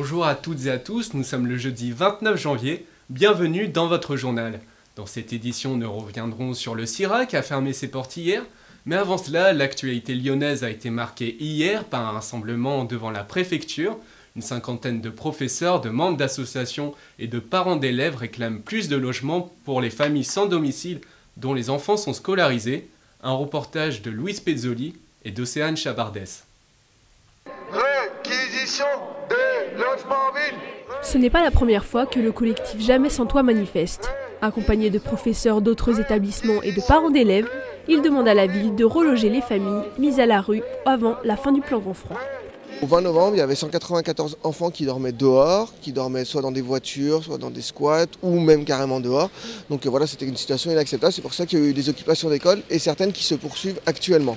Bonjour à toutes et à tous, nous sommes le jeudi 29 janvier, bienvenue dans votre journal. Dans cette édition, nous reviendrons sur le CIRA qui a fermé ses portes hier, mais avant cela, l'actualité lyonnaise a été marquée hier par un rassemblement devant la préfecture. Une cinquantaine de professeurs, de membres d'associations et de parents d'élèves réclament plus de logements pour les familles sans domicile dont les enfants sont scolarisés. Un reportage de Louise Pezzoli et d'Océane Chabardès. Réquisition des logements en ville. Ce n'est pas la première fois que le collectif Jamais sans toit manifeste. Accompagné de professeurs d'autres établissements et de parents d'élèves, ils demandent à la ville de reloger les familles mises à la rue avant la fin du plan Grand Froid. Au 20 novembre, il y avait 194 enfants qui dormaient dehors, qui dormaient soit dans des voitures, soit dans des squats, ou même carrément dehors. Donc voilà, c'était une situation inacceptable. C'est pour ça qu'il y a eu des occupations d'écoles et certaines qui se poursuivent actuellement.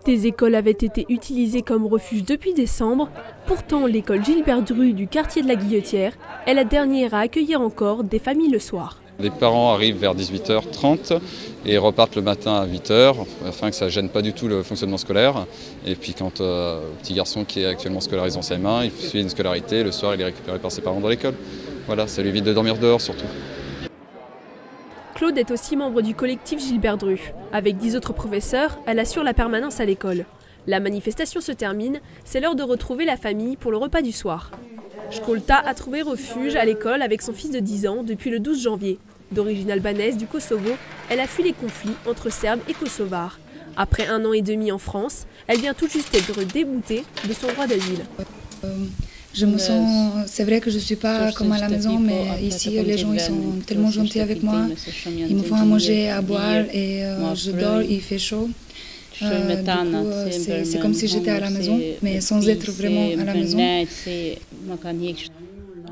Des écoles avaient été utilisées comme refuge depuis décembre. Pourtant, l'école Gilbert Dru du quartier de la Guillotière est la dernière à accueillir encore des familles le soir. Les parents arrivent vers 18h30 et repartent le matin à 8h afin que ça ne gêne pas du tout le fonctionnement scolaire. Et puis quand le petit garçon qui est actuellement scolarisé en CM1, il suit une scolarité, le soir il est récupéré par ses parents dans l'école. Voilà, ça lui évite de dormir dehors surtout. Claude est aussi membre du collectif Gilbert Dru. Avec 10 autres professeurs, elle assure la permanence à l'école. La manifestation se termine, c'est l'heure de retrouver la famille pour le repas du soir. Shkolta a trouvé refuge à l'école avec son fils de 10 ans depuis le 12 janvier. D'origine albanaise du Kosovo, elle a fui les conflits entre Serbes et Kosovars. Après 1 an et demi en France, elle vient tout juste d'être déboutée de son droit d'asile. Je me sens, c'est vrai que je ne suis pas comme à la maison, mais ici les gens ils sont tellement gentils avec moi. Ils me font à manger, à boire et je dors, il fait chaud. C'est comme si j'étais à la maison, mais sans être vraiment à la maison.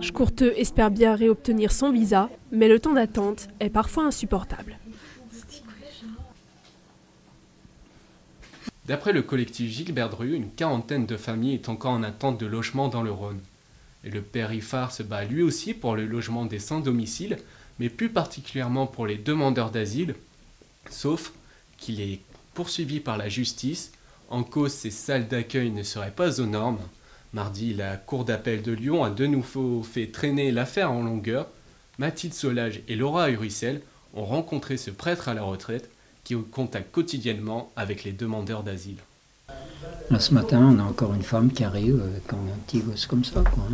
Shkurte espère bien réobtenir son visa, mais le temps d'attente est parfois insupportable. D'après le collectif Gilbert Dru, une quarantaine de familles est encore en attente de logement dans le Rhône. Et le père Ifar se bat lui aussi pour le logement des sans-domicile, mais plus particulièrement pour les demandeurs d'asile, sauf qu'il est poursuivi par la justice. En cause, ces salles d'accueil ne seraient pas aux normes. Mardi, la cour d'appel de Lyon a de nouveau fait traîner l'affaire en longueur. Mathilde Solage et Laura Uricel ont rencontré ce prêtre à la retraite qui est au contact quotidiennement avec les demandeurs d'asile. Là, ce matin, on a encore une femme qui arrive avec un petit gosse comme ça, quoi.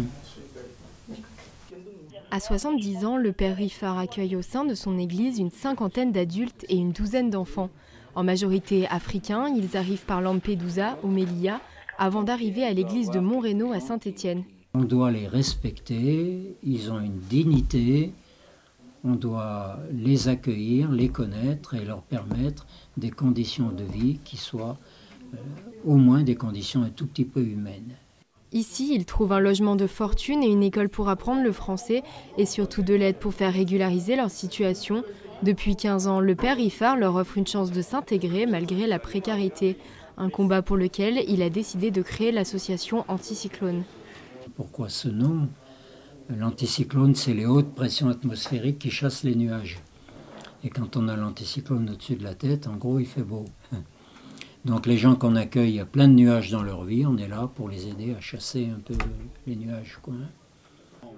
À 70 ans, le père Rifar accueille au sein de son église une cinquantaine d'adultes et une douzaine d'enfants. En majorité africains, ils arrivent par Lampedusa, au Melilla, avant d'arriver à l'église de Montreno à Saint-Étienne. On doit les respecter, ils ont une dignité, on doit les accueillir, les connaître et leur permettre des conditions de vie qui soient au moins des conditions un tout petit peu humaines. Ici, ils trouvent un logement de fortune et une école pour apprendre le français et surtout de l'aide pour faire régulariser leur situation. Depuis 15 ans, le père Rifar leur offre une chance de s'intégrer malgré la précarité. Un combat pour lequel il a décidé de créer l'association Anticyclone. Pourquoi ce nom ? L'anticyclone, c'est les hautes pressions atmosphériques qui chassent les nuages. Et quand on a l'anticyclone au-dessus de la tête, en gros, il fait beau. Donc les gens qu'on accueille, il y a plein de nuages dans leur vie, on est là pour les aider à chasser un peu les nuages, quoi.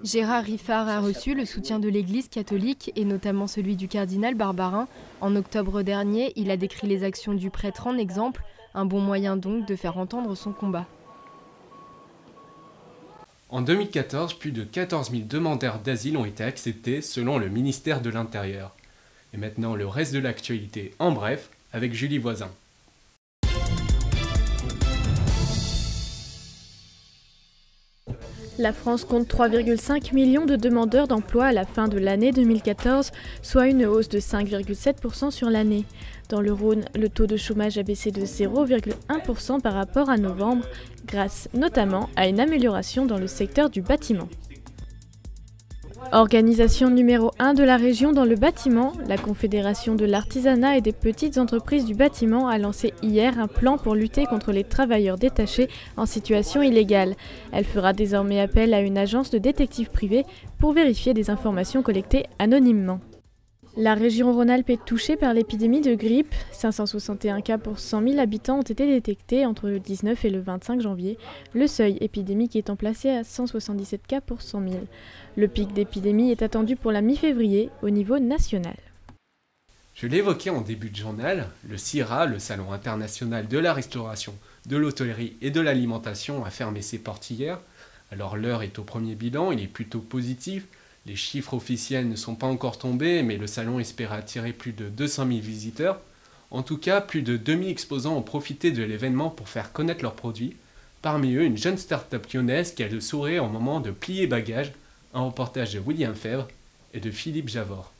Gérard Rifar a reçu le soutien de l'Église catholique et notamment celui du cardinal Barbarin. En octobre dernier, il a décrit les actions du prêtre en exemple, un bon moyen donc de faire entendre son combat. En 2014, plus de 14 000 demandeurs d'asile ont été acceptés selon le ministère de l'Intérieur. Et maintenant, le reste de l'actualité en bref, avec Julie Voisin. La France compte 3,5 millions de demandeurs d'emploi à la fin de l'année 2014, soit une hausse de 5,7% sur l'année. Dans le Rhône, le taux de chômage a baissé de 0,1% par rapport à novembre, grâce notamment à une amélioration dans le secteur du bâtiment. Organisation numéro 1 de la région dans le bâtiment, la Confédération de l'artisanat et des petites entreprises du bâtiment a lancé hier un plan pour lutter contre les travailleurs détachés en situation illégale. Elle fera désormais appel à une agence de détectives privés pour vérifier des informations collectées anonymement. La région Rhône-Alpes est touchée par l'épidémie de grippe. 561 cas pour 100 000 habitants ont été détectés entre le 19 et le 25 janvier, le seuil épidémique étant placé à 177 cas pour 100 000. Le pic d'épidémie est attendu pour la mi-février au niveau national. Je l'évoquais en début de journal, le CIRA, le Salon international de la restauration, de l'hôtellerie et de l'alimentation, a fermé ses portes hier. Alors l'heure est au premier bilan, il est plutôt positif. Les chiffres officiels ne sont pas encore tombés, mais le salon espère attirer plus de 200 000 visiteurs. En tout cas, plus de 2000 exposants ont profité de l'événement pour faire connaître leurs produits. Parmi eux, une jeune start-up lyonnaise qui a le sourire au moment de plier bagages. Un reportage de William Fèvre et de Philippe Javor.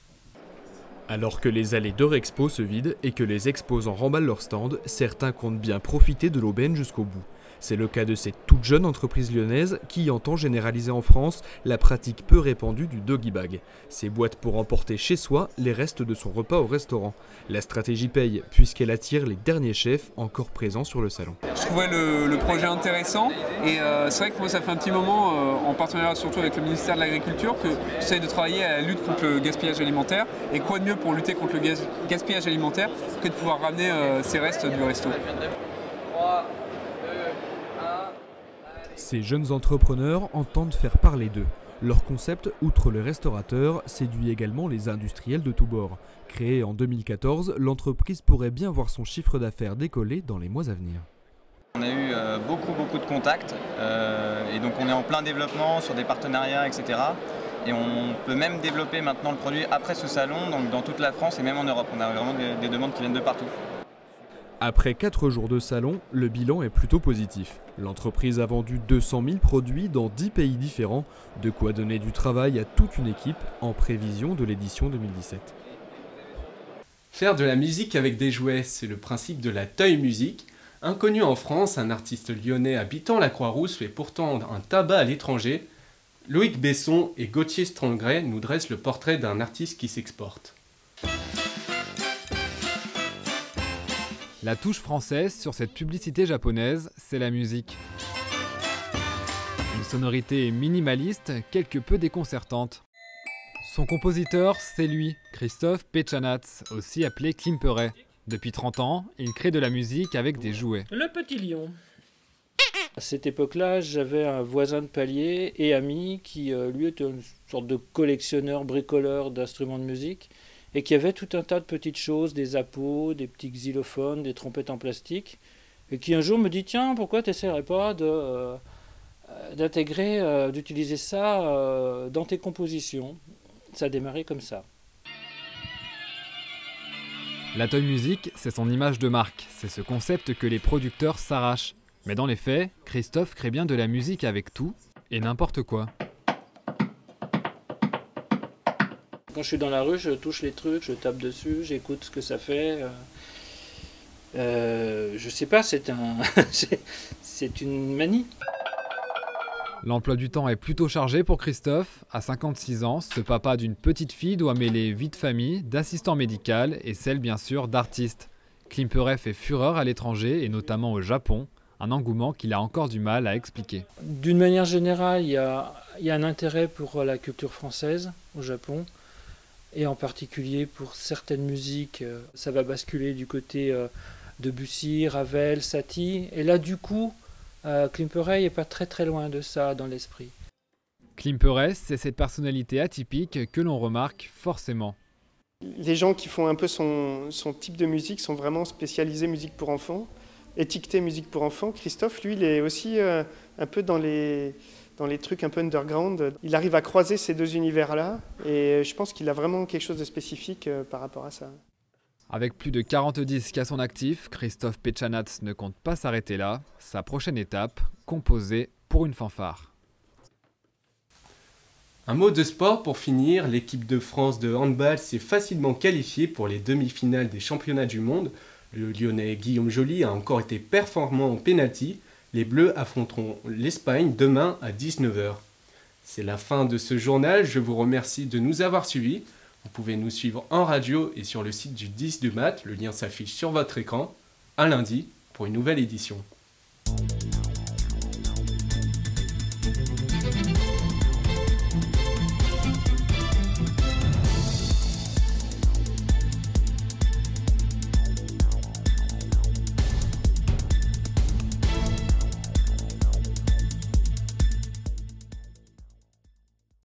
Alors que les allées d'Eurexpo se vident et que les exposants remballent leurs stands, certains comptent bien profiter de l'aubaine jusqu'au bout. C'est le cas de cette toute jeune entreprise lyonnaise qui entend généraliser en France la pratique peu répandue du doggy bag. Ces boîtes pour emporter chez soi les restes de son repas au restaurant. La stratégie paye puisqu'elle attire les derniers chefs encore présents sur le salon. Je trouvais le projet intéressant et c'est vrai que moi ça fait un petit moment, en partenariat surtout avec le ministère de l'Agriculture, que j'essaie de travailler à la lutte contre le gaspillage alimentaire. Et quoi de mieux pour lutter contre le gaspillage alimentaire que de pouvoir ramener ces restes du resto. Ces jeunes entrepreneurs entendent faire parler d'eux. Leur concept, outre les restaurateurs, séduit également les industriels de tous bords. Créée en 2014, l'entreprise pourrait bien voir son chiffre d'affaires décoller dans les mois à venir. On a eu beaucoup de contacts et donc on est en plein développement sur des partenariats, etc. Et on peut même développer maintenant le produit après ce salon, donc dans toute la France et même en Europe. On a vraiment des demandes qui viennent de partout. Après 4 jours de salon, le bilan est plutôt positif. L'entreprise a vendu 200 000 produits dans 10 pays différents, de quoi donner du travail à toute une équipe en prévision de l'édition 2017. Faire de la musique avec des jouets, c'est le principe de la Toy Music. Inconnu en France, un artiste lyonnais habitant la Croix-Rousse fait pourtant un tabac à l'étranger. Loïc Besson et Gauthier Strongray nous dressent le portrait d'un artiste qui s'exporte. La touche française sur cette publicité japonaise, c'est la musique. Une sonorité minimaliste, quelque peu déconcertante. Son compositeur, c'est lui, Christophe Péchanatz, aussi appelé Klimperet. Depuis 30 ans, il crée de la musique avec des jouets. Le petit lion. À cette époque-là, j'avais un voisin de palier et ami qui, lui, était une sorte de collectionneur, bricoleur d'instruments de musique. Et qui avait tout un tas de petites choses, des appos, des petits xylophones, des trompettes en plastique, et qui un jour me dit « Tiens, pourquoi tu n'essaierais pas d'intégrer, d'utiliser ça dans tes compositions ?» Ça a démarré comme ça. La Toy Music, c'est son image de marque, c'est ce concept que les producteurs s'arrachent. Mais dans les faits, Christophe crée bien de la musique avec tout et n'importe quoi. Quand je suis dans la rue, je touche les trucs, je tape dessus, j'écoute ce que ça fait. Je sais pas, c'est une manie. L'emploi du temps est plutôt chargé pour Christophe. À 56 ans, ce papa d'une petite fille doit mêler vie de famille, d'assistant médical et celle bien sûr d'artiste. Klimperet fait fureur à l'étranger et notamment au Japon, un engouement qu'il a encore du mal à expliquer. D'une manière générale, il y a un intérêt pour la culture française au Japon. Et en particulier pour certaines musiques, ça va basculer du côté Debussy, Ravel, Satie. Et là, du coup, Klimperet n'est pas très loin de ça dans l'esprit. Klimperet, c'est cette personnalité atypique que l'on remarque forcément. Les gens qui font un peu son type de musique sont vraiment spécialisés musique pour enfants, étiquetés musique pour enfants. Christophe, lui, il est aussi un peu dans les trucs un peu underground. Il arrive à croiser ces deux univers-là et je pense qu'il a vraiment quelque chose de spécifique par rapport à ça. Avec plus de 40 disques à son actif, Christophe Péchanatz ne compte pas s'arrêter là. Sa prochaine étape, composer pour une fanfare. Un mot de sport pour finir, l'équipe de France de handball s'est facilement qualifiée pour les demi-finales des championnats du monde. Le Lyonnais Guillaume Joly a encore été performant en pénalty. Les Bleus affronteront l'Espagne demain à 19h. C'est la fin de ce journal, je vous remercie de nous avoir suivis. Vous pouvez nous suivre en radio et sur le site du 10 du Mat, le lien s'affiche sur votre écran. À lundi pour une nouvelle édition.